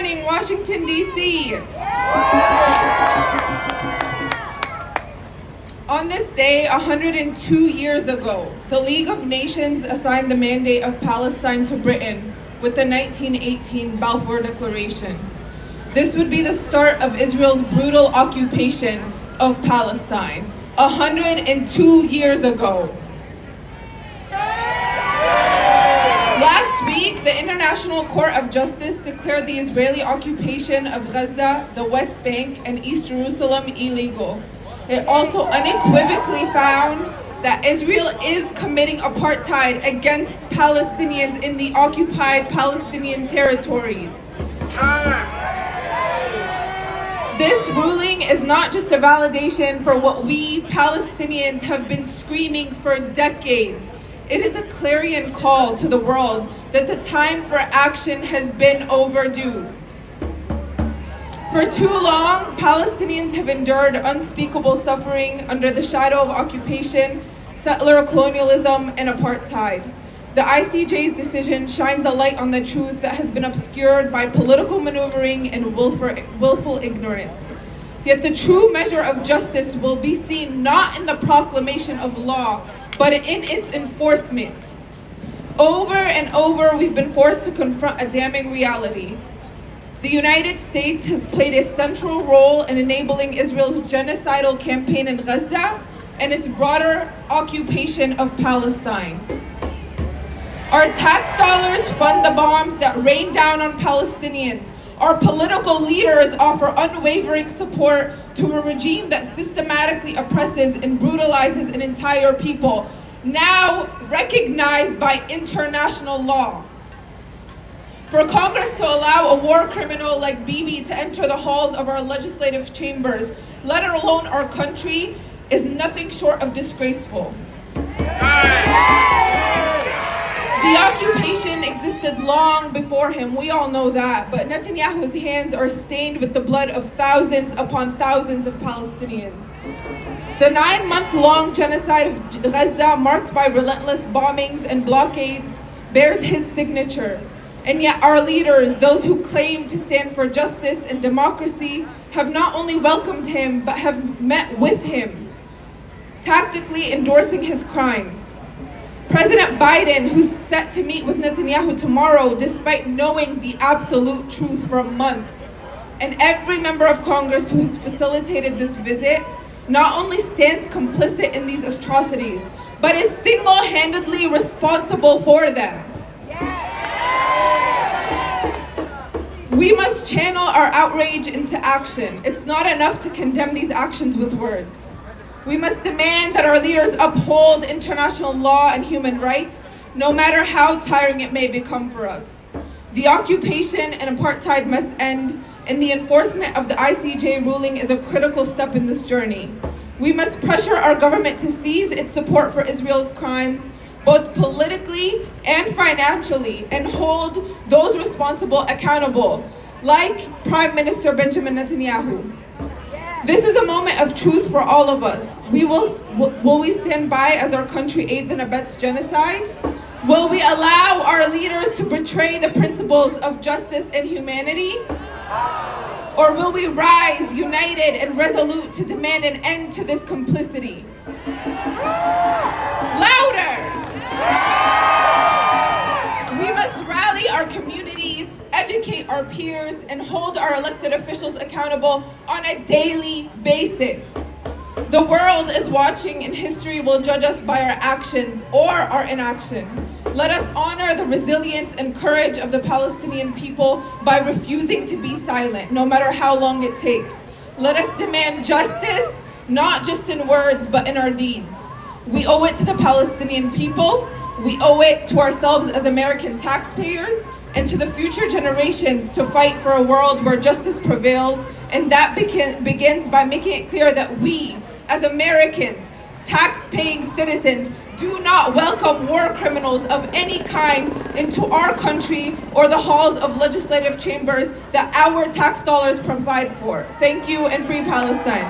morning, Washington, D.C. On this day, 102 years ago, the League of Nations assigned the mandate of Palestine to Britain with the 1918 Balfour Declaration. This would be the start of Israel's brutal occupation of Palestine, 102 years ago. Last week, the International Court of Justice declared the Israeli occupation of Gaza, the West Bank, and East Jerusalem illegal. It also unequivocally found that Israel is committing apartheid against Palestinians in the occupied Palestinian territories. This ruling is not just a validation for what we Palestinians have been screaming for decades. It is a clarion call to the world that the time for action has been overdue. For too long, Palestinians have endured unspeakable suffering under the shadow of occupation, settler colonialism, and apartheid. The ICJ's decision shines a light on the truth that has been obscured by political maneuvering and willful ignorance. Yet the true measure of justice will be seen not in the proclamation of law, but in its enforcement. Over and over, we've been forced to confront a damning reality. The United States has played a central role in enabling Israel's genocidal campaign in Gaza and its broader occupation of Palestine. Our tax dollars fund the bombs that rain down on Palestinians. Our political leaders offer unwavering support to a regime that systematically oppresses and brutalizes an entire people, now recognized by international law. For Congress to allow a war criminal like Bibi to enter the halls of our legislative chambers, let alone our country, is nothing short of disgraceful. The occupation existed long before him, we all know that, but Netanyahu's hands are stained with the blood of thousands upon thousands of Palestinians. The 9-month-long genocide of Gaza, marked by relentless bombings and blockades, bears his signature. And yet our leaders, those who claim to stand for justice and democracy, have not only welcomed him, but have met with him, tactically endorsing his crimes. President Biden, who's set to meet with Netanyahu tomorrow, despite knowing the absolute truth for months, and every member of Congress who has facilitated this visit, not only stands complicit in these atrocities, but is single-handedly responsible for them. We must channel our outrage into action. It's not enough to condemn these actions with words. We must demand that our leaders uphold international law and human rights, no matter how tiring it may become for us. The occupation and apartheid must end, and the enforcement of the ICJ ruling is a critical step in this journey. We must pressure our government to cease its support for Israel's crimes, both politically and financially, and hold those responsible accountable, like Prime Minister Benjamin Netanyahu. This is a moment of truth for all of us. Will we stand by as our country aids and abets genocide? Will we allow our leaders to betray the principles of justice and humanity? Or will we rise united and resolute to demand an end to this complicity? Louder! We must rally our communities, educate our peers, and hold our elected officials accountable on a daily basis. The world is watching, and history will judge us by our actions or our inaction. Let us honor the resilience and courage of the Palestinian people by refusing to be silent, no matter how long it takes. Let us demand justice, not just in words, but in our deeds. We owe it to the Palestinian people, we owe it to ourselves as American taxpayers, and to the future generations to fight for a world where justice prevails, and that begins by making it clear that we, as Americans, tax-paying citizens, do not welcome war criminals of any kind into our country or the halls of legislative chambers that our tax dollars provide for. Thank you, and free Palestine.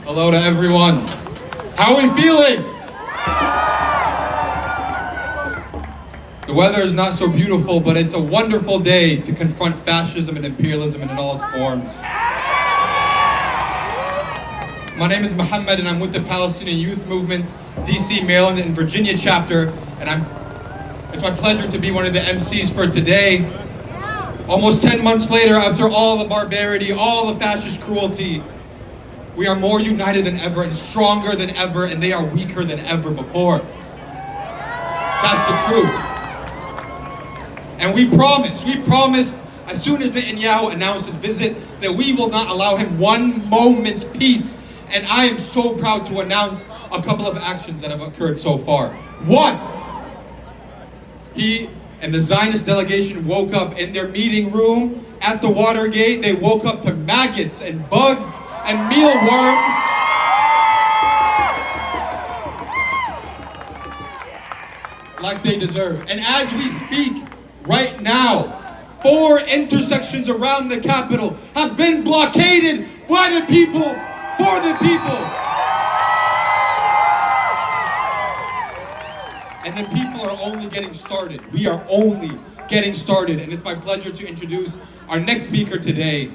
Hello to everyone. How are we feeling? The weather is not so beautiful, but it's a wonderful day to confront fascism and imperialism in all its forms. My name is Muhammad and I'm with the Palestinian Youth Movement, DC, Maryland, and Virginia chapter, and it's my pleasure to be one of the MCs for today. Almost 10 months later, after all the barbarity, all the fascist cruelty, we are more united than ever and stronger than ever, and they are weaker than ever before. That's the truth. And we promised, as soon as Netanyahu announced his visit, that we will not allow him one moment's peace. And I am so proud to announce a couple of actions that have occurred so far. One, he and the Zionist delegation woke up in their meeting room at the Watergate. They woke up to maggots and bugs and mealworms. Like they deserve. And as we speak right now, 4 intersections around the Capitol have been blockaded by the people, for the people. And the people are only getting started. We are only getting started. And it's my pleasure to introduce our next speaker today,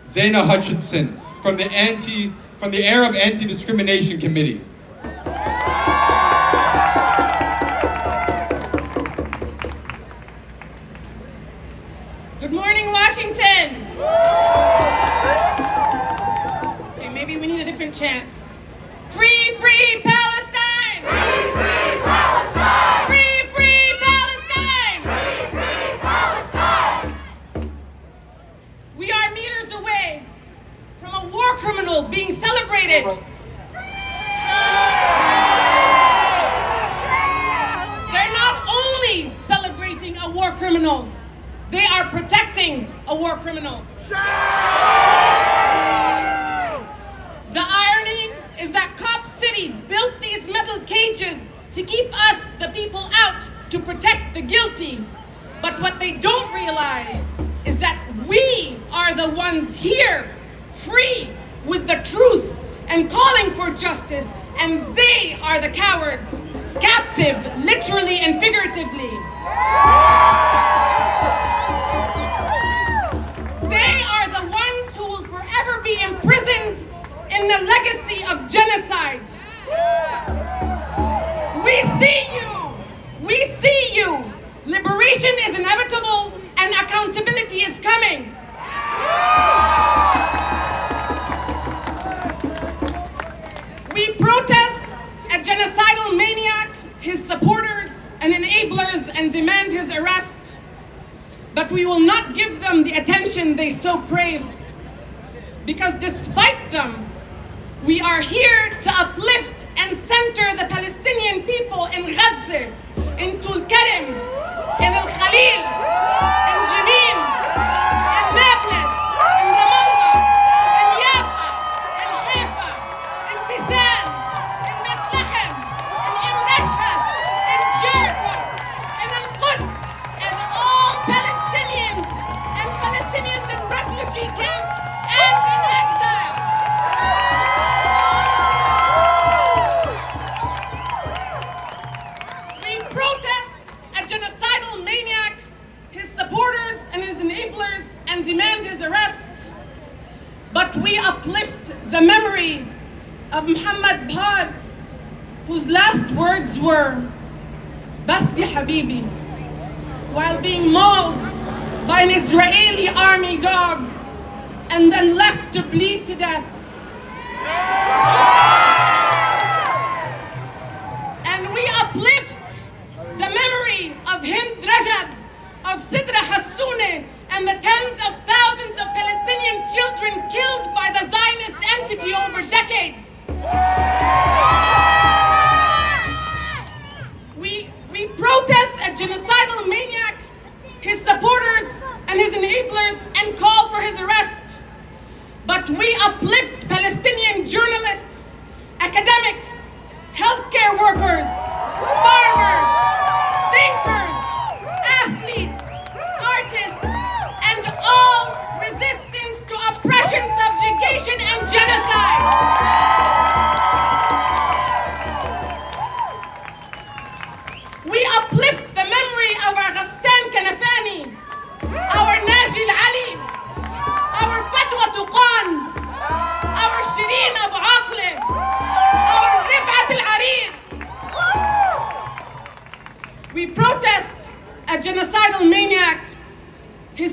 Zaina Hutchinson, from the Arab Anti-Discrimination Committee. Good morning, Washington. Okay, maybe we need a different chant. Free, free Palestine! Free, free Palestine! Free, free Palestine! Free, free Palestine! We are meters away from a war criminal being celebrated. They're not only celebrating a war criminal, they are protecting a war criminal. The irony is that Cop City built these metal cages to keep us, the people, out to protect the guilty. But what they don't realize is that we are the ones here, free, with the truth and calling for justice, and they are the cowards, captive, literally and figuratively. They are the ones who will forever be imprisoned in the legacy of genocide. We see you. We see you. Liberation is inevitable and accountability is coming. We protest a genocidal maniac, his supporters and enablers, and demand his arrest. But we will not give them the attention they so crave. Because despite them, we are here to uplift and center the Palestinian people in Gaza, in Tulkarem, in Al Khalil, in Jenin, in Nablus, in Ramallah, in Jaffa, in Haifa, in Bisan, in Bethlehem, in Nashrash, in Jericho, in Al Quds, and all Palestinians in refugee camps and in exile. We protest a genocidal maniac, his supporters and his enablers, and demand his arrest. But we uplift the memory of Muhammad Bhad, whose last words were, "Bas ya habibi," while being mauled by an Israeli army dog and then left to bleed to death. And we uplift the memory of Hind Rajab, of Sidra Hassoune, and the tens of thousands of Palestinian children killed by the Zionist entity over decades. We protest a genocidal maniac, his supporters and his enablers, and call for his arrest. But we uplift Palestinian journalists, academics, healthcare workers, farmers, thinkers, athletes, artists, and all resistance to oppression, subjugation, and genocide.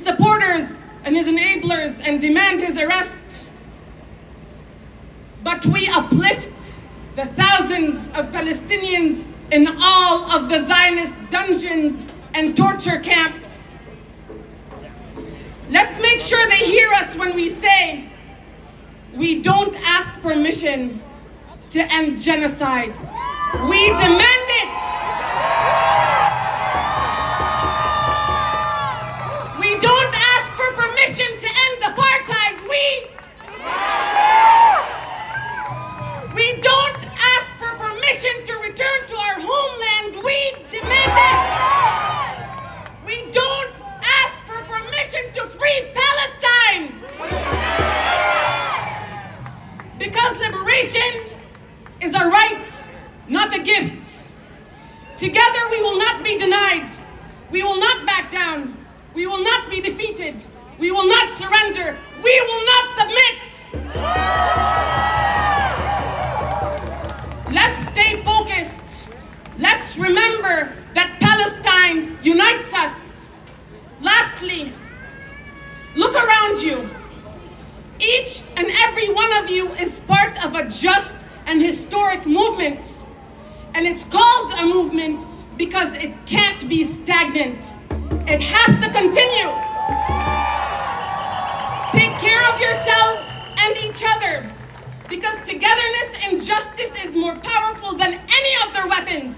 supporters and his enablers and demand his arrest. But we uplift the thousands of Palestinians in all of the Zionist dungeons and torture camps. Let's make sure they hear us when we say, we don't ask permission to end genocide. We demand it. We don't ask for permission to end apartheid. We don't ask for permission to return to our homeland. We demand it. We don't ask for permission to free Palestine. Because liberation is a right, not a gift. Together we will not be denied. We will not back down. We will not be defeated. We will not surrender. We will not submit. Let's stay focused. Let's remember that Palestine unites us. Lastly, look around you. Each and every one of you is part of a just and historic movement. And it's called a movement because it can't be stagnant. It has to continue. Take care of yourselves and each other, because togetherness and justice is more powerful than any of their weapons.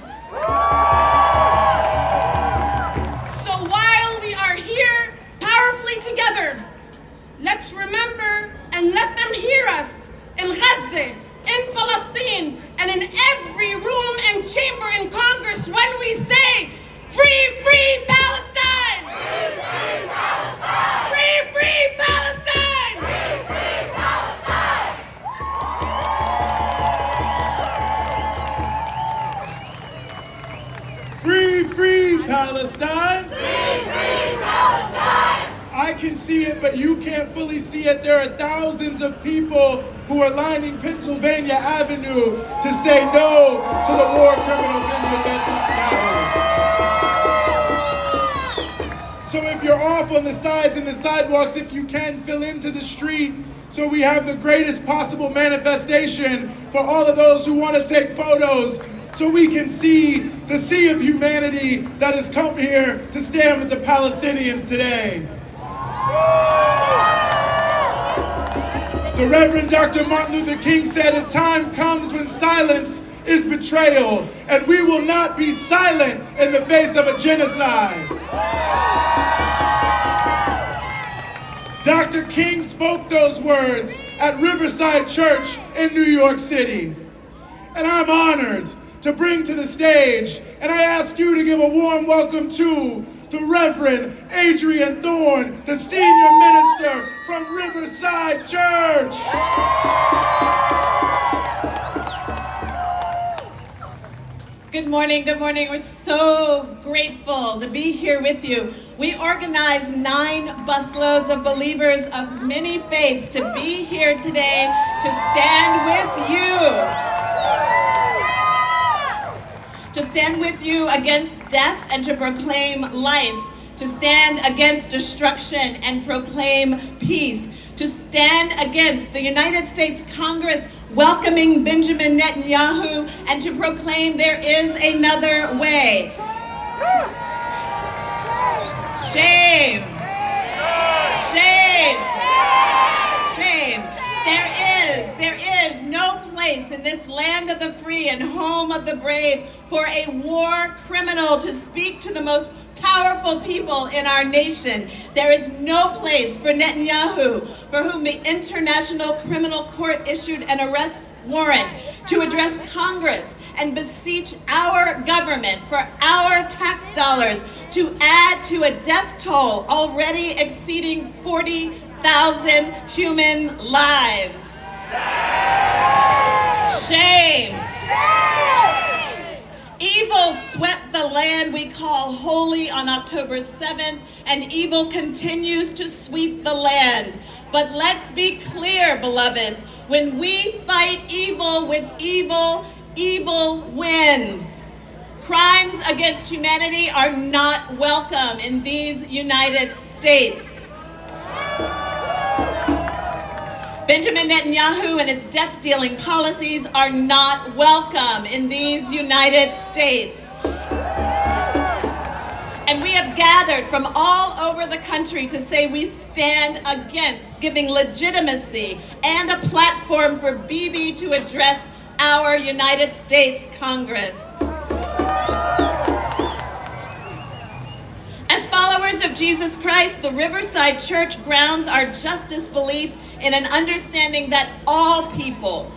So while we are here powerfully together, let's remember and let them hear us in Gaza, in Palestine, and in every room and chamber in Congress when we say, free, free Palestine! Free, free Palestine! Free, free Palestine! Free, free Palestine! Free, free Palestine! Free, free Palestine! I can see it, but you can't fully see it. There are thousands of people who are lining Pennsylvania Avenue to say no to the war criminal Benjamin Netanyahu. So if you're off on the sides and the sidewalks, if you can, fill into the street so we have the greatest possible manifestation for all of those who want to take photos, so we can see the sea of humanity that has come here to stand with the Palestinians today. The Reverend Dr. Martin Luther King said, a time comes when silence is betrayal, and we will not be silent in the face of a genocide. Dr. King spoke those words at Riverside Church in New York City. And I'm honored to bring to the stage, and I ask you to give a warm welcome to the Reverend Adrian Thorne, the senior minister from Riverside Church. Good morning, good morning. We're so grateful to be here with you. We organized 9 busloads of believers of many faiths to be here today to stand with you. To stand with you against death and to proclaim life, to stand against destruction and proclaim peace, to stand against the United States Congress welcoming Benjamin Netanyahu and to proclaim there is another way. Shame. Shame. Shame. There is no place in this land of the free and home of the brave for a war criminal to speak to the most powerful people in our nation. There is no place for Netanyahu, for whom the International Criminal Court issued an arrest warrant to address Congress and beseech our government for our tax dollars to add to a death toll already exceeding 40,000 human lives. Shame. Evil swept the land we call holy on October 7th, and evil continues to sweep the land. But let's be clear, beloved, when we fight evil with evil, evil wins. Crimes against humanity are not welcome in these United States. Benjamin Netanyahu and his death-dealing policies are not welcome in these United States. And we have gathered from all over the country to say we stand against giving legitimacy and a platform for Bibi to address our United States Congress. As followers of Jesus Christ, the Riverside Church grounds our justice belief in an understanding that all people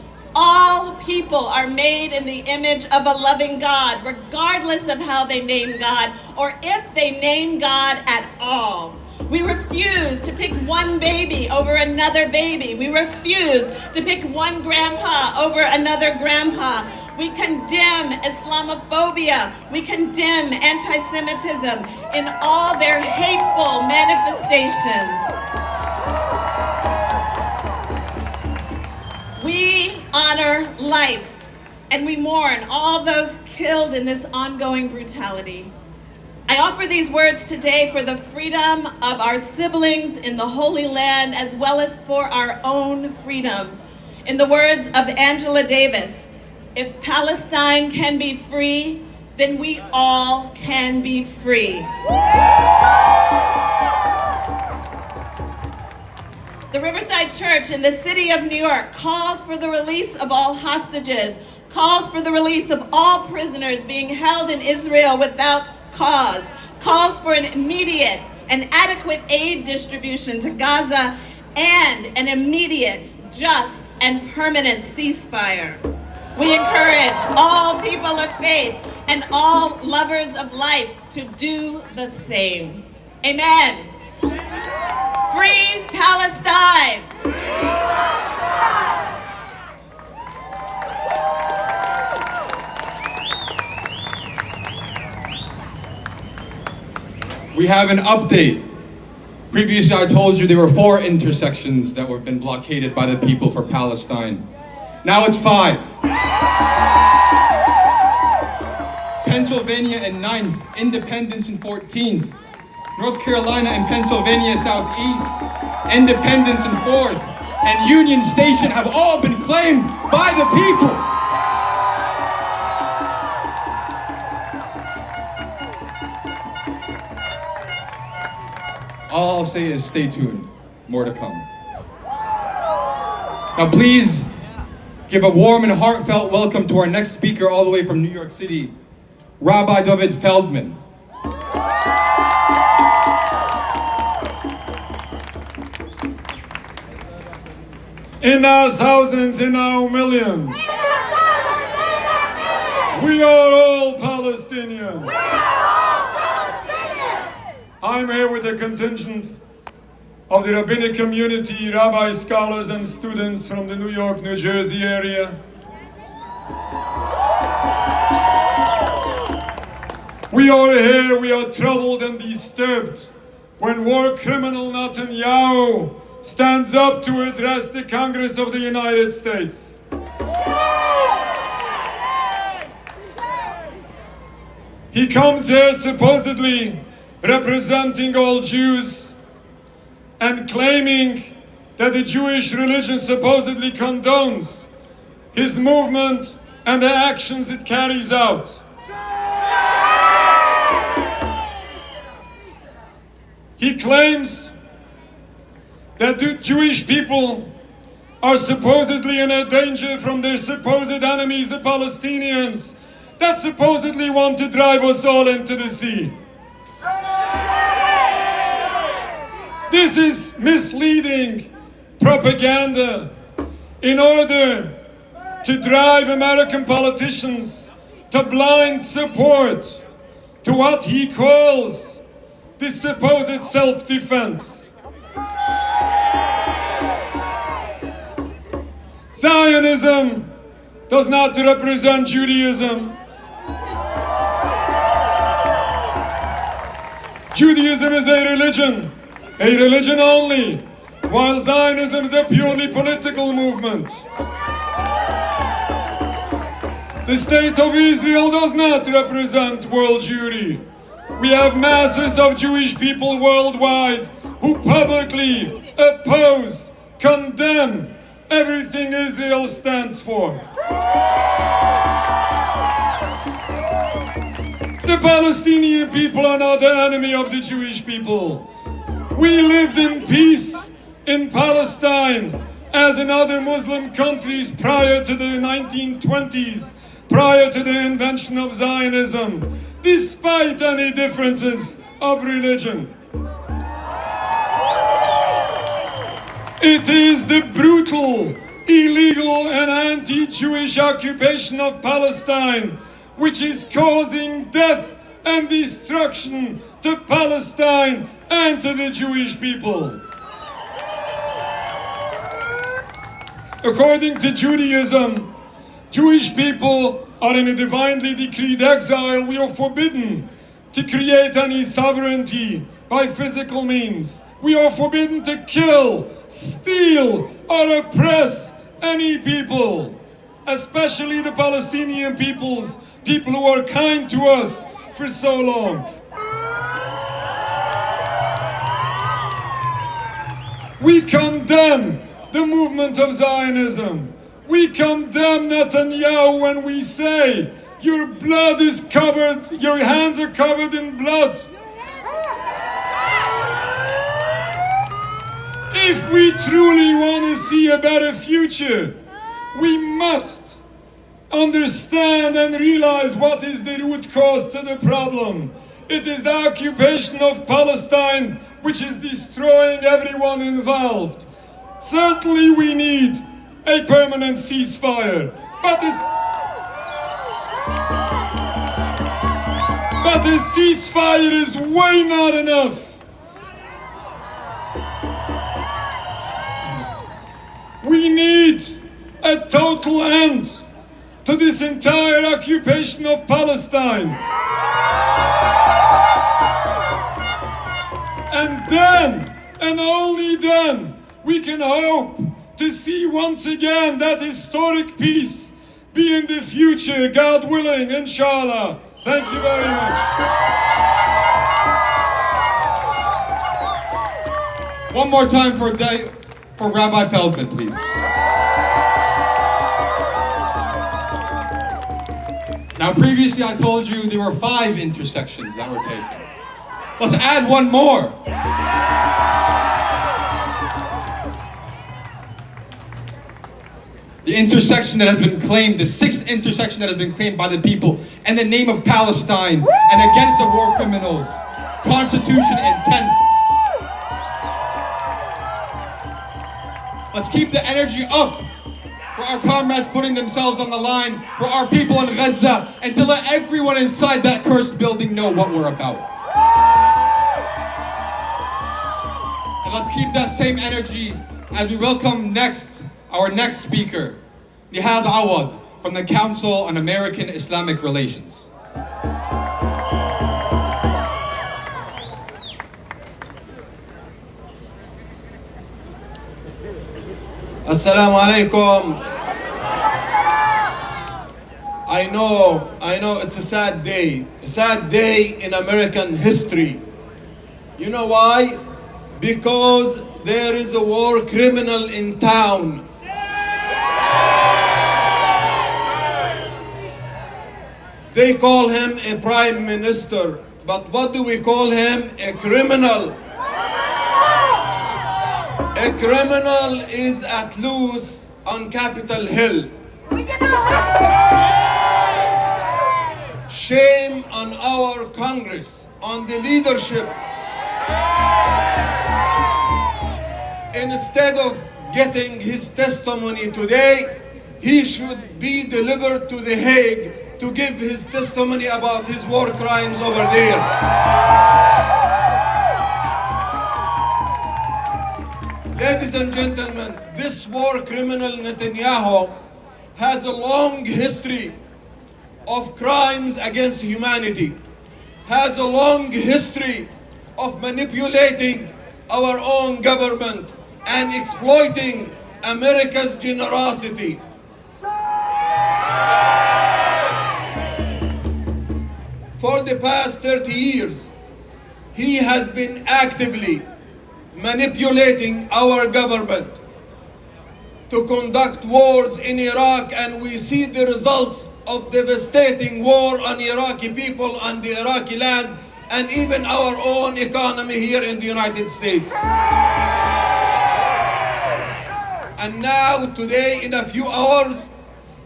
are made in the image of a loving God, regardless of how they name God or if they name God at all. We refuse to pick one baby over another baby. We refuse to pick one grandpa over another grandpa. We condemn Islamophobia. We condemn anti-Semitism in all their hateful manifestations. We honor life, and we mourn all those killed in this ongoing brutality. I offer these words today for the freedom of our siblings in the Holy Land, as well as for our own freedom. In the words of Angela Davis, if Palestine can be free, then we all can be free. The Riverside Church in the city of New York calls for the release of all hostages, calls for the release of all prisoners being held in Israel without cause, calls for an immediate and adequate aid distribution to Gaza, and an immediate, just, and permanent ceasefire. We encourage all people of faith and all lovers of life to do the same. Amen. Free Palestine! We have an update. Previously, I told you there were 4 intersections that were been blockaded by the people for Palestine. Now it's 5. Pennsylvania and 9th, Independence and 14th. North Carolina and Pennsylvania Southeast, Independence and 4th, and Union Station have all been claimed by the people. All I'll say is stay tuned. More to come. Now please give a warm and heartfelt welcome to our next speaker all the way from New York City, Rabbi David Feldman. In our thousands, in our millions, we are all Palestinians. I'm here with a contingent of the rabbinic community, rabbis, scholars, and students from the New York, New Jersey area. We are here, we are troubled and disturbed when war criminal Netanyahu stands up to address the Congress of the United States. He comes here supposedly representing all Jews and claiming that the Jewish religion supposedly condones his movement and the actions it carries out. He claims that the Jewish people are supposedly in a danger from their supposed enemies, the Palestinians, that supposedly want to drive us all into the sea. This is misleading propaganda in order to drive American politicians to blind support to what he calls the supposed self-defense. Zionism does not represent Judaism. Judaism is a religion only, while Zionism is a purely political movement. The state of Israel does not represent world Jewry. We have masses of Jewish people worldwide who publicly oppose, condemn, everything Israel stands for. The Palestinian people are not the enemy of the Jewish people. We lived in peace in Palestine as in other Muslim countries prior to the 1920s, prior to the invention of Zionism, despite any differences of religion. It is the brutal, illegal and anti-Jewish occupation of Palestine which is causing death and destruction to Palestine and to the Jewish people. According to Judaism, Jewish people are in a divinely decreed exile. We are forbidden to create any sovereignty by physical means. We are forbidden to kill, steal, or oppress any people, especially the Palestinian peoples, people who are kind to us for so long. We condemn the movement of Zionism. We condemn Netanyahu when we say, your blood is covered, your hands are covered in blood. If we truly want to see a better future, we must understand and realize what is the root cause to the problem. It is the occupation of Palestine which is destroying everyone involved. Certainly we need a permanent ceasefire, but the ceasefire is way not enough. We need a total end to this entire occupation of Palestine. And then, and only then, we can hope to see once again that historic peace be in the future, God willing, inshallah. Thank you very much. One more time for Rabbi Feldman, please. Now, previously I told you there were 5 intersections that were taken. Let's add one more. The intersection that has been claimed, the 6th intersection that has been claimed by the people in the name of Palestine and against the war criminals, Constitution and 10th. Let's keep the energy up for our comrades putting themselves on the line, for our people in Gaza, and to let everyone inside that cursed building know what we're about. And let's keep that same energy as we welcome our next speaker, Nihad Awad, from the Council on American Islamic Relations. Assalamu alaikum. I know it's a sad day in American history. You know why? Because there is a war criminal in town. They call him a prime minister, but what do we call him? A criminal. A criminal is at loose on Capitol Hill. Shame on our Congress, on the leadership. Instead of getting his testimony today, he should be delivered to The Hague to give his testimony about his war crimes over there. Ladies and gentlemen, this war criminal Netanyahu has a long history of crimes against humanity, has a long history of manipulating our own government and exploiting America's generosity. For the past 30 years, he has been actively manipulating our government to conduct wars in Iraq, and we see the results of devastating war on Iraqi people, on the Iraqi land, and even our own economy here in the United States. And now, today, in a few hours,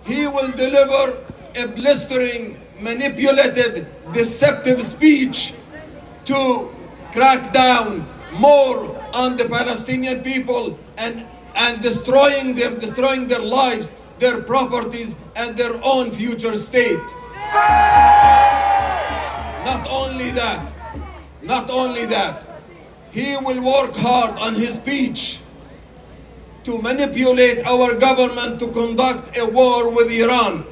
he will deliver a blistering, manipulative, deceptive speech to crack down more on the Palestinian people and destroying them, destroying their lives, their properties, and their own future state. Not only that, he will work hard on his speech to manipulate our government to conduct a war with Iran.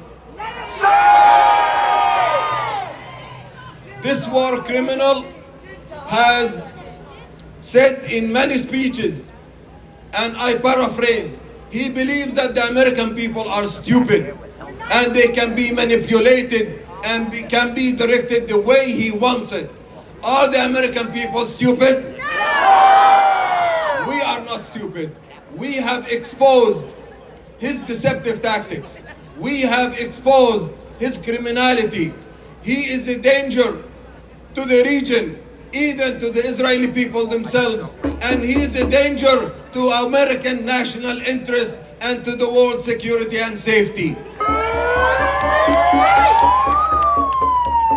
This war criminal has said in many speeches, and I paraphrase, he believes that the American people are stupid and they can be manipulated and can be directed the way he wants it. Are the American people stupid? No! We are not stupid. We have exposed his deceptive tactics. We have exposed his criminality. He is a danger to the region, even to the Israeli people themselves, and he is a danger to American national interests and to the world security and safety.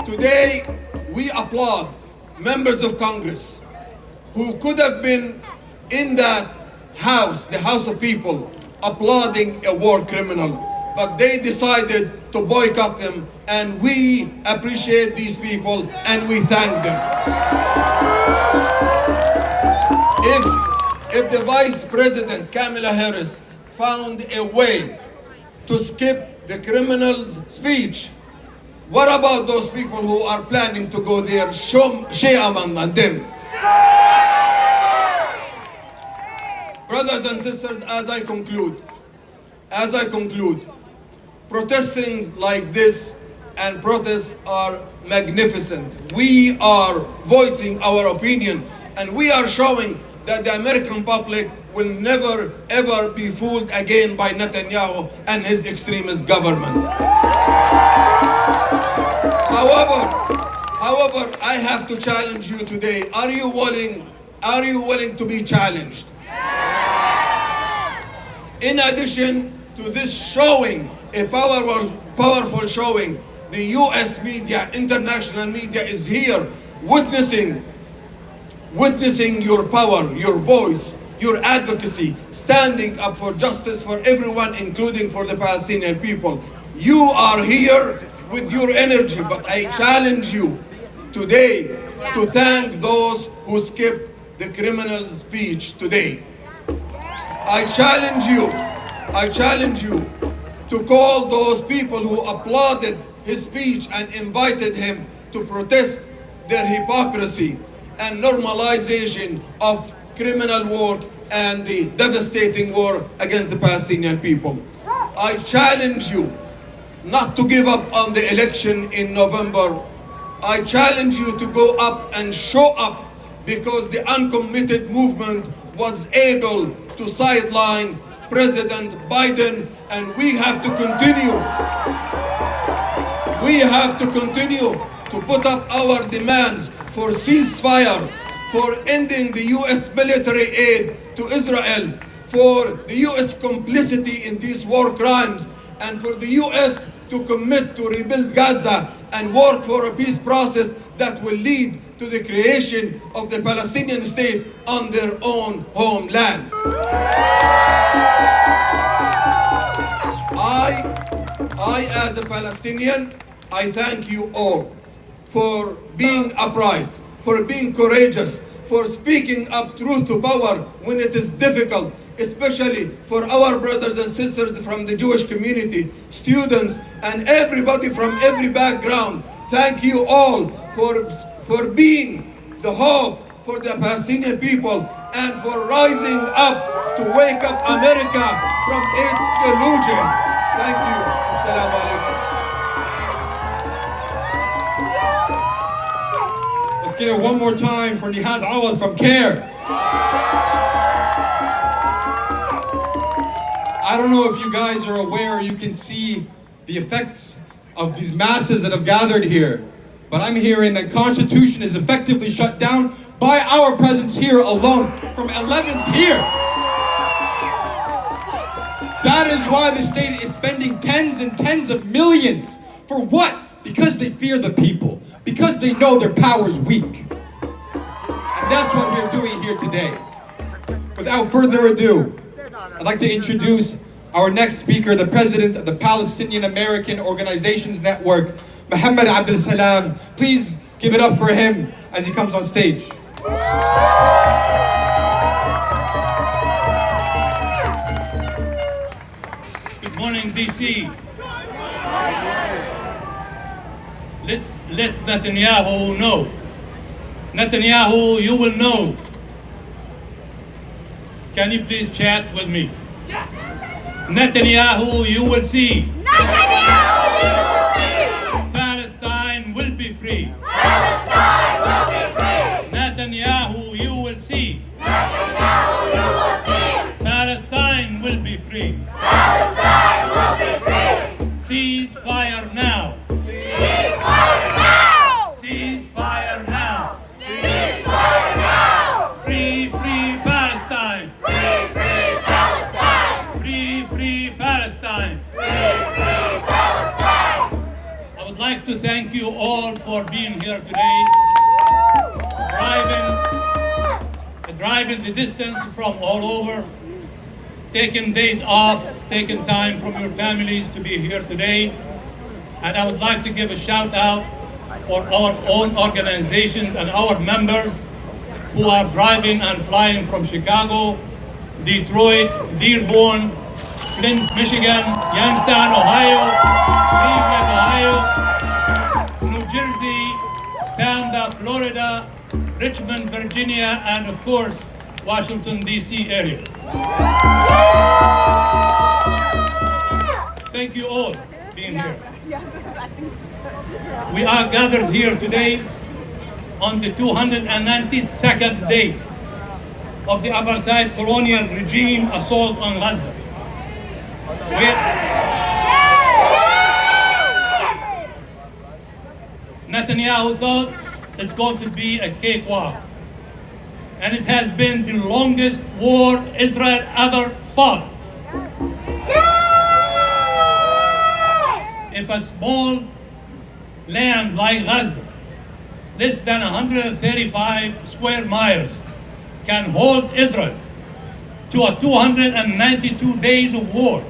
Today, we applaud members of Congress who could have been in that house, the House of People, applauding a war criminal, but they decided to boycott them, and we appreciate these people and we thank them. If the Vice President Kamala Harris found a way to skip the criminal's speech, what about those people who are planning to go there? Shame on them. Brothers and sisters, as I conclude, protesting like this and protests are magnificent. We are voicing our opinion, and we are showing that the American public will never ever be fooled again by Netanyahu and his extremist government. However, I have to challenge you today. Are you willing to be challenged? In addition to this showing, a powerful showing, the US media, international media is here witnessing your power, your voice, your advocacy, standing up for justice for everyone, including for the Palestinian people. You are here with your energy, but I challenge you today to thank those who skipped the criminal's speech today. I challenge you to call those people who applauded his speech and invited him to protest their hypocrisy and normalization of criminal work and the devastating war against the Palestinian people. I challenge you not to give up on the election in November. I challenge you to go up and show up, because the uncommitted movement was able to sideline President Biden, and we have to continue. We have to continue to put up our demands for ceasefire, for ending the US military aid to Israel, for the US complicity in these war crimes, and for the US to commit to rebuild Gaza and work for a peace process that will lead to the creation of the Palestinian state on their own homeland. I as a Palestinian, I thank you all for being upright, for being courageous, for speaking up truth to power when it is difficult, especially for our brothers and sisters from the Jewish community, students, and everybody from every background. Thank you all for being the hope for the Palestinian people and for rising up to wake up America from its delusion. Thank you. Assalamu alaikum. Let's give it one more time for Nihad Awad from CARE. I don't know if you guys are aware, you can see the effects of these masses that have gathered here, but I'm hearing that Constitution is effectively shut down by our presence here alone from 11th here. That is why the state is spending tens and tens of millions. For what? Because they fear the people. Because they know their power is weak. And that's what we're doing here today. Without further ado, I'd like to introduce our next speaker, the president of the Palestinian American Organizations Network, Mohammed Abdel Salam. Please give it up for him as he comes on stage. Good morning, DC. Let's let Netanyahu know. Netanyahu, you will know. Can you please chat with me? Yes. Netanyahu, you will see. Netanyahu, you will see. Palestine will be free. Palestine will be free. Netanyahu, you will see. Netanyahu, you will see. Palestine will be free. Palestine will be free. Cease fire now. Cease fire now. Cease fire now. Cease fire now. Free, free Palestine. Free, free Palestine. Free, free Palestine. Free, free Palestine. I would like to thank you all for being here today, driving the distance from all over, taking days off, taking time from your families to be here today. And I would like to give a shout out for our own organizations and our members who are driving and flying from Chicago, Detroit, Dearborn, Flint, Michigan, Youngstown, Ohio, Cleveland, Ohio, New Jersey, Tampa, Florida, Richmond, Virginia, and of course, Washington, D.C. area. Thank you all for being here. We are gathered here today on the 292nd day of the apartheid colonial regime assault on Gaza. Netanyahu thought it's going to be a cakewalk. And it has been the longest war Israel ever fought. If a small land like Gaza, less than 135 square miles, can hold Israel to a 292 days of war.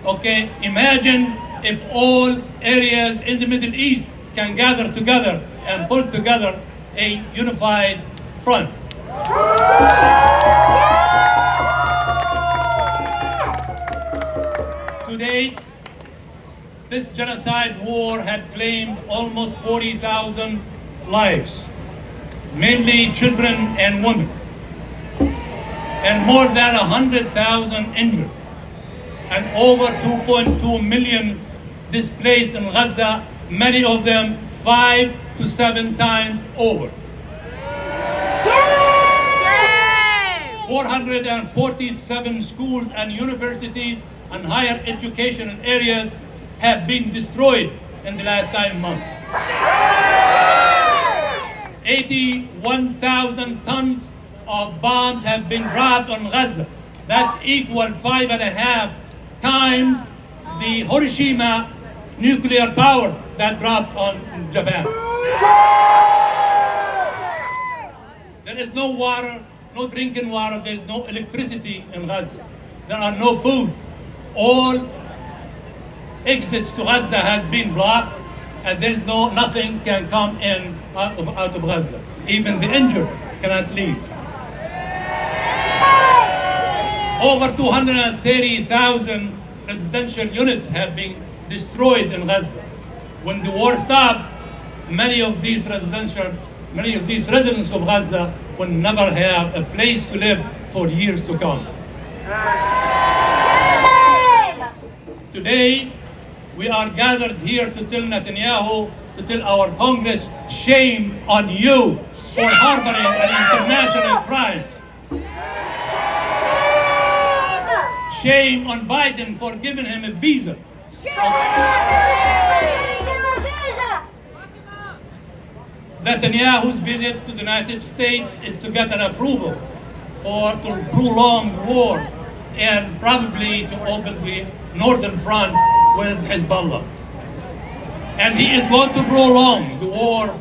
Okay, imagine if all areas in the Middle East can gather together and pull together a unified front. Today, this genocide war had claimed almost 40,000 lives, mainly children and women, and more than 100,000 injured, and over 2.2 million displaced in Gaza, many of them 5 to 7 times over. 447 schools and universities and higher educational areas have been destroyed in the last 9 months. 81,000 tons of bombs have been dropped on Gaza. That's equal 5.5 times the Hiroshima nuclear power that dropped on Japan. There is no water, no drinking water, there is no electricity in Gaza. There are no food. All exits to Gaza has been blocked, and there is nothing can come in out of Gaza. Even the injured cannot leave. Over 230,000 residential units have been destroyed in Gaza. When the war stopped, many of these residents of Gaza will never have a place to live for years to come. Today, we are gathered here to tell Netanyahu, to tell our Congress, shame on you for harboring an international crime. Shame on Biden for giving him a visa. Netanyahu's visit to the United States is to get an approval to prolong the war and probably to open the northern front with Hezbollah. And he is going to prolong the war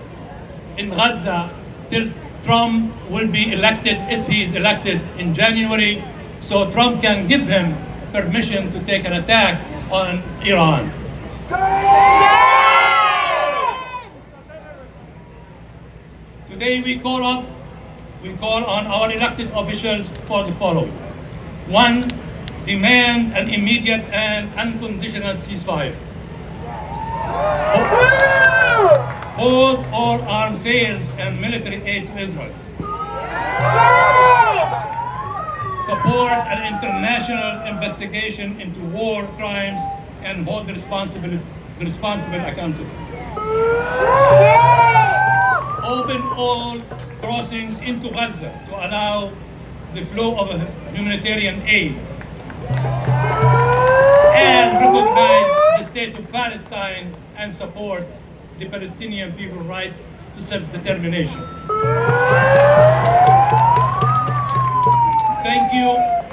in Gaza till Trump will be elected, if he is elected in January, so Trump can give him permission to take an attack on Iran. Today we call on our elected officials for the following. 1, demand an immediate and unconditional ceasefire. Hold all arms sales and military aid to Israel. Support an international investigation into war crimes and hold the responsible accountable. Open all crossings into Gaza to allow the flow of humanitarian aid. And recognize the state of Palestine and support the Palestinian people's rights to self-determination.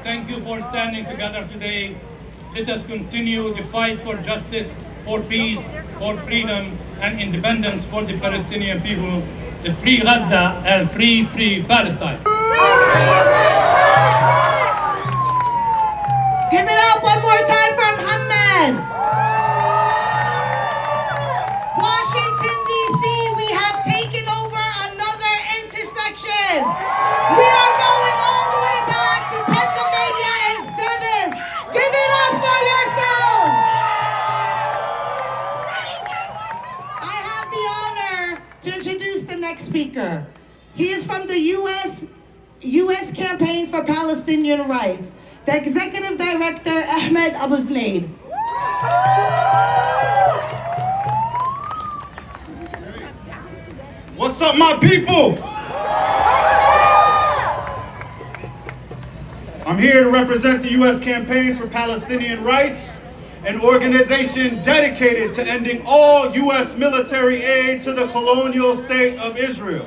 Thank you for standing together today. Let us continue the fight for justice, for peace, for freedom and independence for the Palestinian people, the free Gaza and free Palestine. Give it up one more time for Muhammad. Washington, D.C., we have taken over another intersection. We are going all the way back to Pennsylvania and 7th. Give it up for yourselves. I have the honor to introduce the next speaker. He is from the U.S. Campaign for Palestinian Rights, the Executive Director, Ahmed Abu Zaid. What's up, my people? I'm here to represent the U.S. Campaign for Palestinian Rights, an organization dedicated to ending all U.S. military aid to the colonial state of Israel.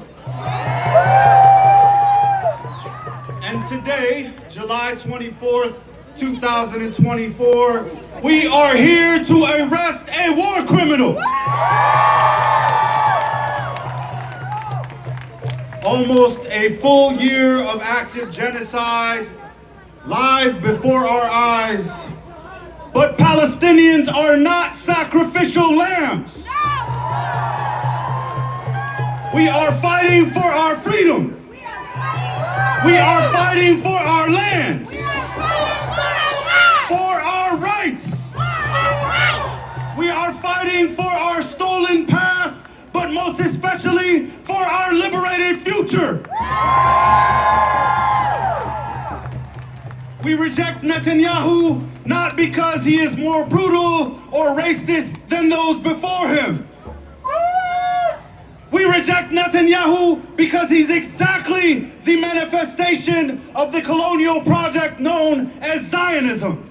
And today, July 24th, 2024, we are here to arrest a war criminal. Almost a full year of active genocide live before our eyes. But Palestinians are not sacrificial lambs. We are fighting for our freedom. We are fighting for our lands. For our rights. We are fighting for our stolen past, but most especially for our liberated future. We reject Netanyahu not because he is more brutal or racist than those before him. We reject Netanyahu because he's exactly the manifestation of the colonial project known as Zionism.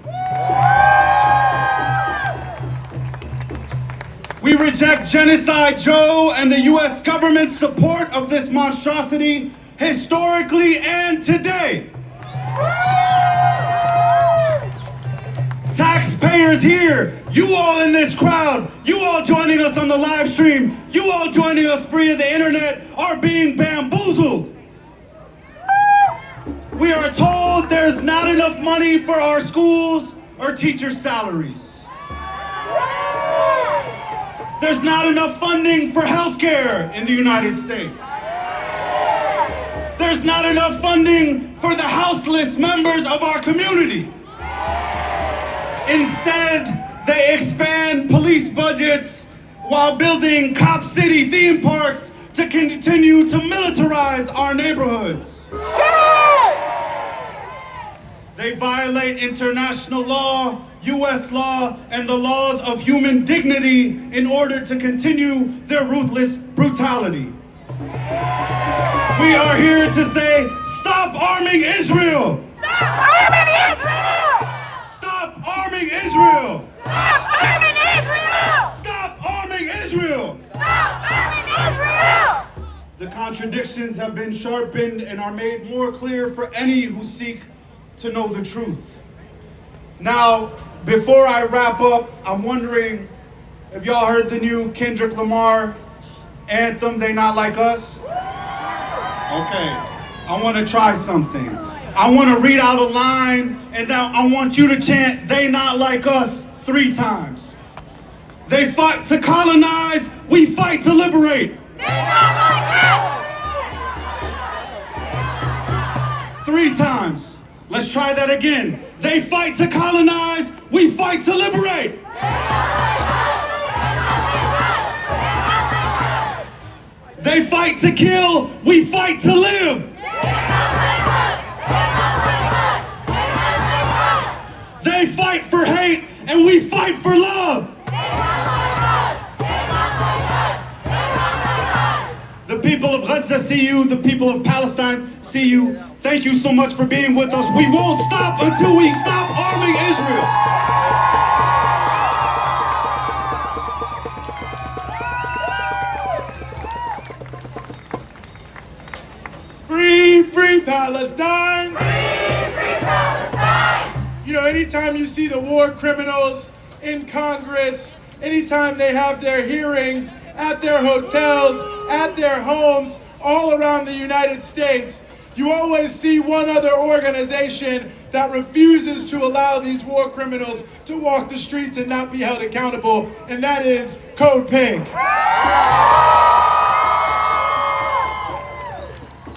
We reject Genocide Joe and the U.S. government's support of this monstrosity historically and today. Taxpayers here, you all in this crowd, you all joining us on the live stream, you all joining us via the internet are being bamboozled. We are told there's not enough money for our schools or teachers' salaries. There's not enough funding for healthcare in the United States. There's not enough funding for the houseless members of our community. Instead, they expand police budgets while building cop city theme parks to continue to militarize our neighborhoods. They violate international law, U.S. law, and the laws of human dignity in order to continue their ruthless brutality. We are here to say, stop arming Israel! Stop arming Israel! Israel! Stop arming Israel! Stop arming Israel! Stop arming Israel! The contradictions have been sharpened and are made more clear for any who seek to know the truth. Now, before I wrap up, I'm wondering if y'all heard the new Kendrick Lamar anthem, They Not Like Us? Okay, I want to try something. I want to read out a line, and now I want you to chant, They Not Like Us, 3 times. They fight to colonize, we fight to liberate. They not like us! 3 times. Let's try that again. They fight to colonize, we fight to liberate. They fight to kill, we fight to live. They fight for hate, and we fight for love. The people of Gaza see you, the people of Palestine see you. Thank you so much for being with us. We won't stop until we stop arming Israel. Free, free Palestine! Free Palestine! You know, anytime you see the war criminals in Congress, anytime they have their hearings at their hotels, at their homes, all around the United States, you always see one other organization that refuses to allow these war criminals to walk the streets and not be held accountable, and that is Code Pink.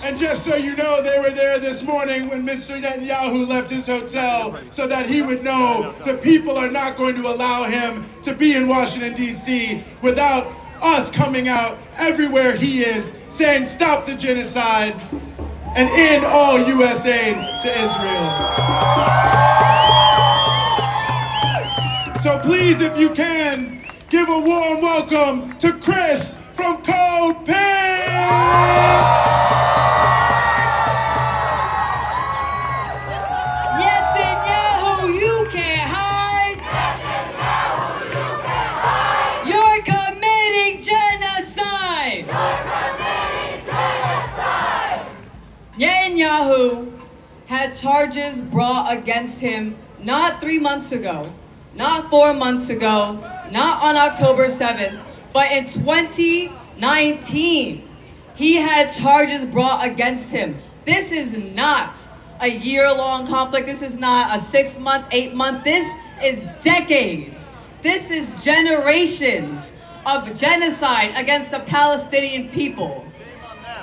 And just so you know, they were there this morning when Mr. Netanyahu left his hotel so that he would know the people are not going to allow him to be in Washington, D.C. without us coming out everywhere he is, saying stop the genocide and end all U.S. aid to Israel. So please, if you can, give a warm welcome to Chris from Code Pink! Netanyahu, you can't hide! You're committing genocide! Netanyahu had charges brought against him not 3 months ago, not 4 months ago, not on October 7th, but in 2019. He had charges brought against him. This is not a year-long conflict. This is not a 6-month, 8-month. This is decades. This is generations of genocide against the Palestinian people.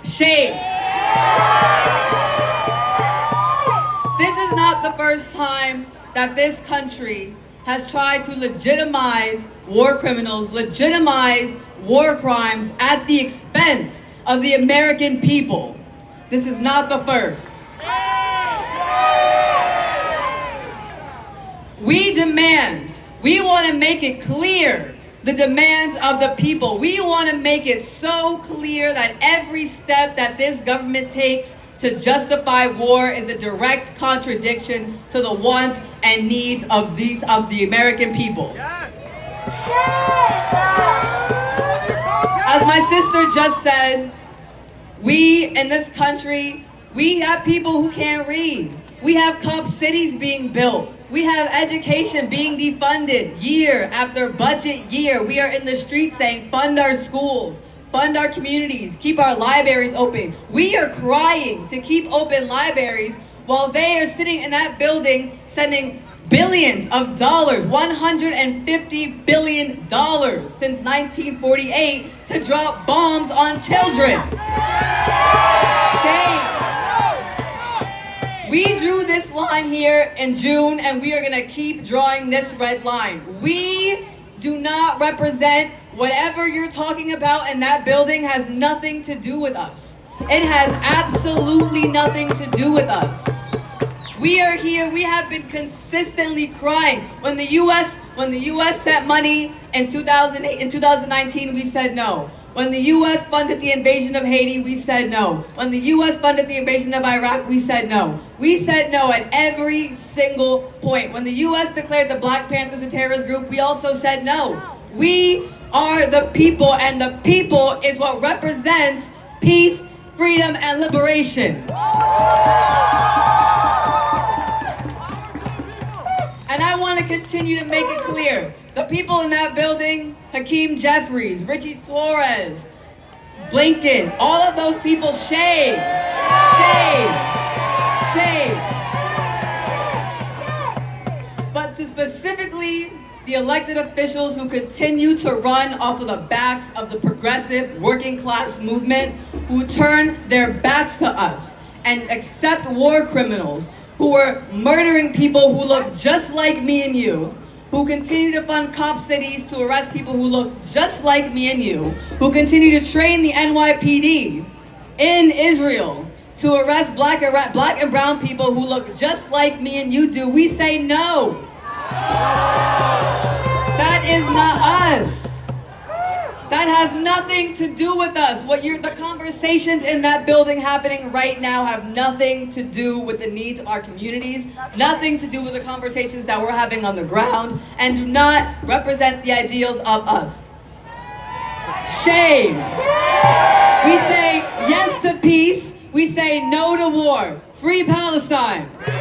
Shame. This is not the first time that this country has tried to legitimize war criminals, legitimize war crimes at the expense of the American people. This is not the first. We demand, we want to make it clear, the demands of the people. We want to make it so clear that every step that this government takes to justify war is a direct contradiction to the wants and needs of the American people. As my sister just said, we in this country, we have people who can't read. We have cop cities being built. We have education being defunded year after budget year. We are in the streets saying, fund our schools, fund our communities, keep our libraries open. We are crying to keep open libraries while they are sitting in that building sending billions of dollars, $150 billion since 1948 to drop bombs on children. Shame. We drew this line here in June, and we are going to keep drawing this red line. We do not represent whatever you're talking about in that building. Has nothing to do with us. It has absolutely nothing to do with us. We are here. We have been consistently crying. When the U.S. sent money in 2008, in 2019, we said no. When the US funded the invasion of Haiti, we said no. When the US funded the invasion of Iraq, we said no. We said no at every single point. When the US declared the Black Panthers a terrorist group, we also said no. We are the people, and the people is what represents peace, freedom, and liberation. And I want to continue to make it clear. The people in that building, Hakeem Jeffries, Richie Torres, Blinken, all of those people, shame, shame, shame. But to specifically the elected officials who continue to run off of the backs of the progressive working class movement, who turn their backs to us and accept war criminals, who are murdering people who look just like me and you, who continue to fund cop cities to arrest people who look just like me and you, who continue to train the NYPD in Israel to arrest black and brown people who look just like me and you do, we say no. That is not us. That has nothing to do with us. The conversations in that building happening right now have nothing to do with the needs of our communities, nothing to do with the conversations that we're having on the ground, and do not represent the ideals of us. Shame. We say yes to peace. We say no to war. Free Palestine. Give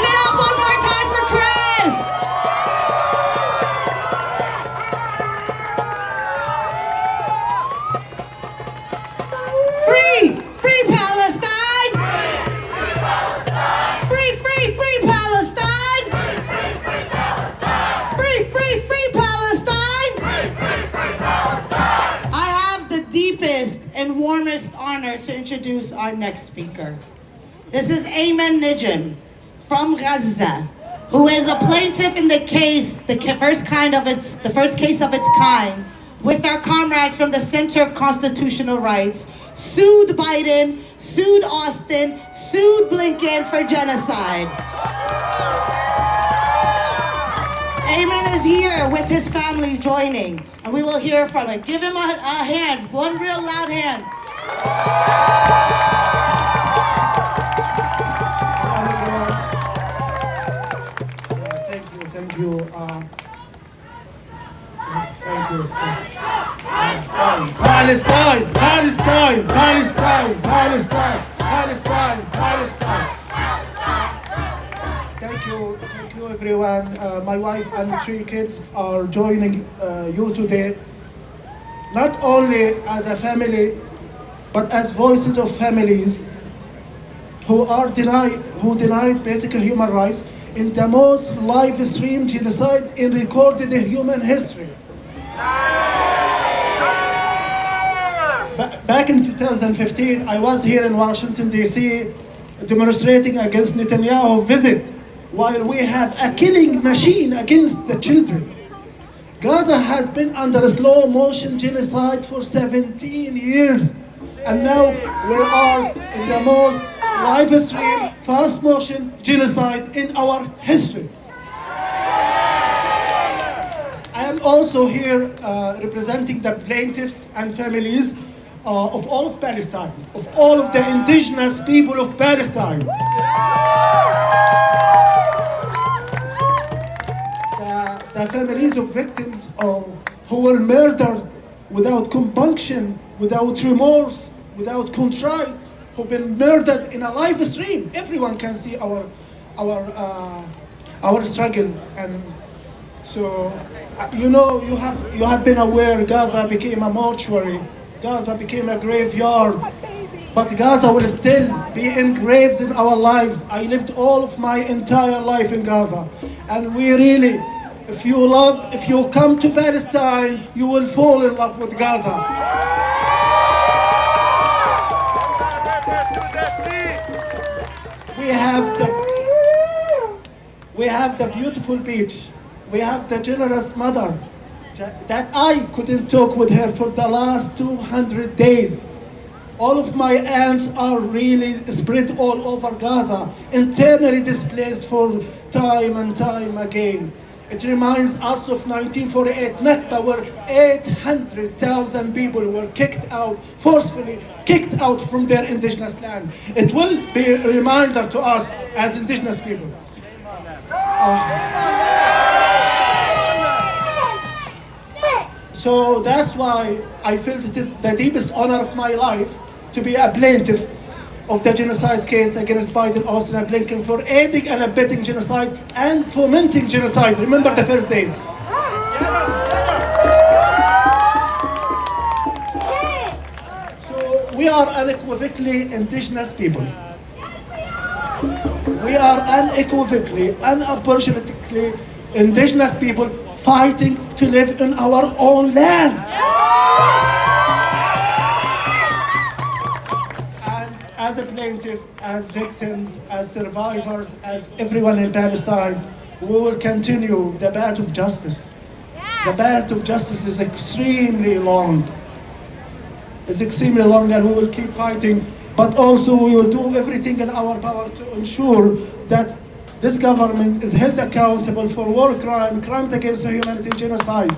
it up one more time for Chris. Free Palestine! Free Palestine! Free Palestine! I have the deepest and warmest honor to introduce our next speaker. This is Ayman Najm from Gaza, who is a plaintiff in the case, the first case of its kind, with our comrades from the Center of Constitutional Rights, sued Biden, sued Austin, sued Blinken for genocide. Ayman is here with his family joining, and we will hear from him. Give him a hand, one real loud hand. Thank you. Thank you everyone. My wife and 3 kids are joining you today, not only as a family, but as voices of families who denied basic human rights in the most live stream genocide in recorded human history. Back in 2015, I was here in Washington, D.C., demonstrating against Netanyahu's visit, while we have a killing machine against the children. Gaza has been under a slow motion genocide for 17 years, and now we are in the most live stream, fast motion genocide in our history. I am also here representing the plaintiffs and families of all of Palestine, of all of the indigenous people of Palestine. The families of victims who were murdered without compunction, without remorse, without contrite, who've been murdered in a live stream. Everyone can see our struggle, and so you have been aware Gaza became a mortuary, Gaza became a graveyard, but Gaza will still be engraved in our lives. I lived all of my entire life in Gaza, and we really, if you come to Palestine, you will fall in love with Gaza. We have the beautiful beach. We have the generous mother that I couldn't talk with her for the last 200 days. All of my aunts are really spread all over Gaza, internally displaced for time and time again. It reminds us of 1948 Nakba, where 800,000 people were kicked out, forcefully kicked out from their indigenous land. It will be a reminder to us as indigenous people. So that's why I feel it is the deepest honor of my life to be a plaintiff of the genocide case against Biden, Austin, and Blinken for aiding and abetting genocide and fomenting genocide. Remember the first days. So we are unequivocally indigenous people. We are unequivocally, unapologetically indigenous people fighting to live in our own land. And as a plaintiff, as victims, as survivors, as everyone in Palestine, we will continue the path of justice. The path of justice is extremely long. It's extremely long, and we will keep fighting. But also we will do everything in our power to ensure that this government is held accountable for war crime, crimes against humanity, genocide.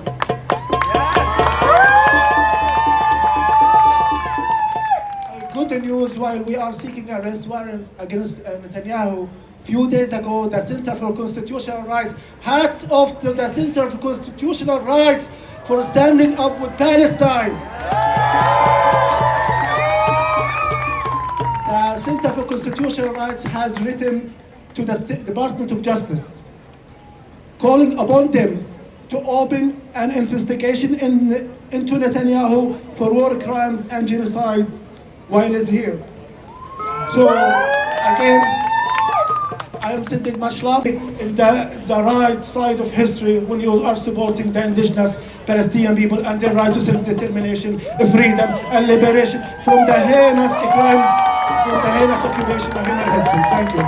Good news, while we are seeking an arrest warrant against Netanyahu, few days ago, the Center for Constitutional Rights, hats off to the Center for Constitutional Rights for standing up with Palestine. The Center for Constitutional Rights has written to the Department of Justice, calling upon them to open an investigation into Netanyahu for war crimes and genocide while he's here. So, again, I am sending much love in the right side of history when you are supporting the indigenous Palestinian people and their right to self-determination, freedom, and liberation from the heinous crimes, from the heinous occupation of human history. Thank you.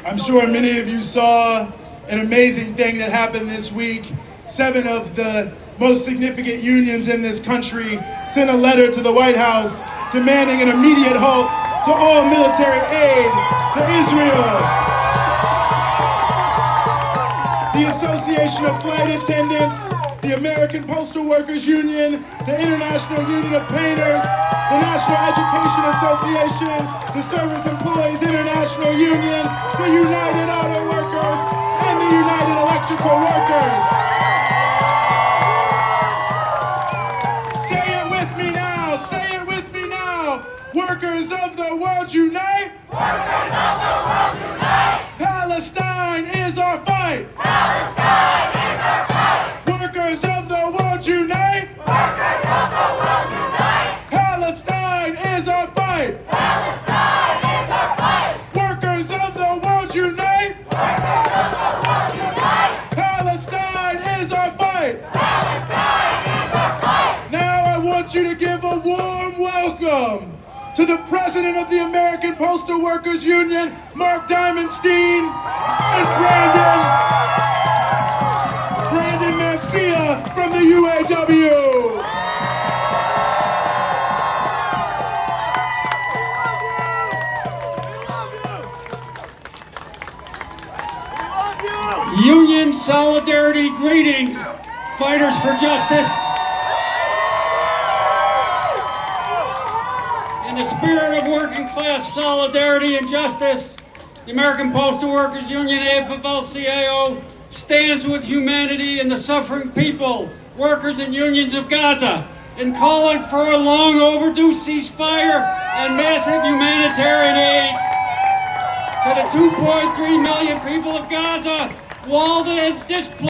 I'm sure many of you saw an amazing thing that happened this week. 7 of the most significant unions in this country sent a letter to the White House demanding an immediate halt to all military aid to Israel. The Association of Flight Attendants, the American Postal Workers Union, the International Union of Painters, the National Education Association, the Service Employees International Union, the United Auto Workers, and the United Electrical Workers. Say it with me now, say it with me now. Workers of the world unite. Workers of the world unite. Palestine is our fight. Palestine is our fight. Workers of the world unite. Workers of the world unite. Palestine is our fight. Palestine is our fight. Workers of the world unite. Workers of the world unite. Palestine is our fight. Palestine is our fight. Now I want you to give a warm welcome to the President of the American Postal Workers Union, Mark Diamondstein, and Brandon Mancia from the UAW. Union solidarity greetings, fighters for justice. In the spirit of working class solidarity and justice, the American Postal Workers Union, AFL-CIO, stands with humanity and the suffering people, workers and unions of Gaza, in calling for a long overdue ceasefire and massive humanitarian aid to the 2.3 million people of Gaza, walled in, displaced.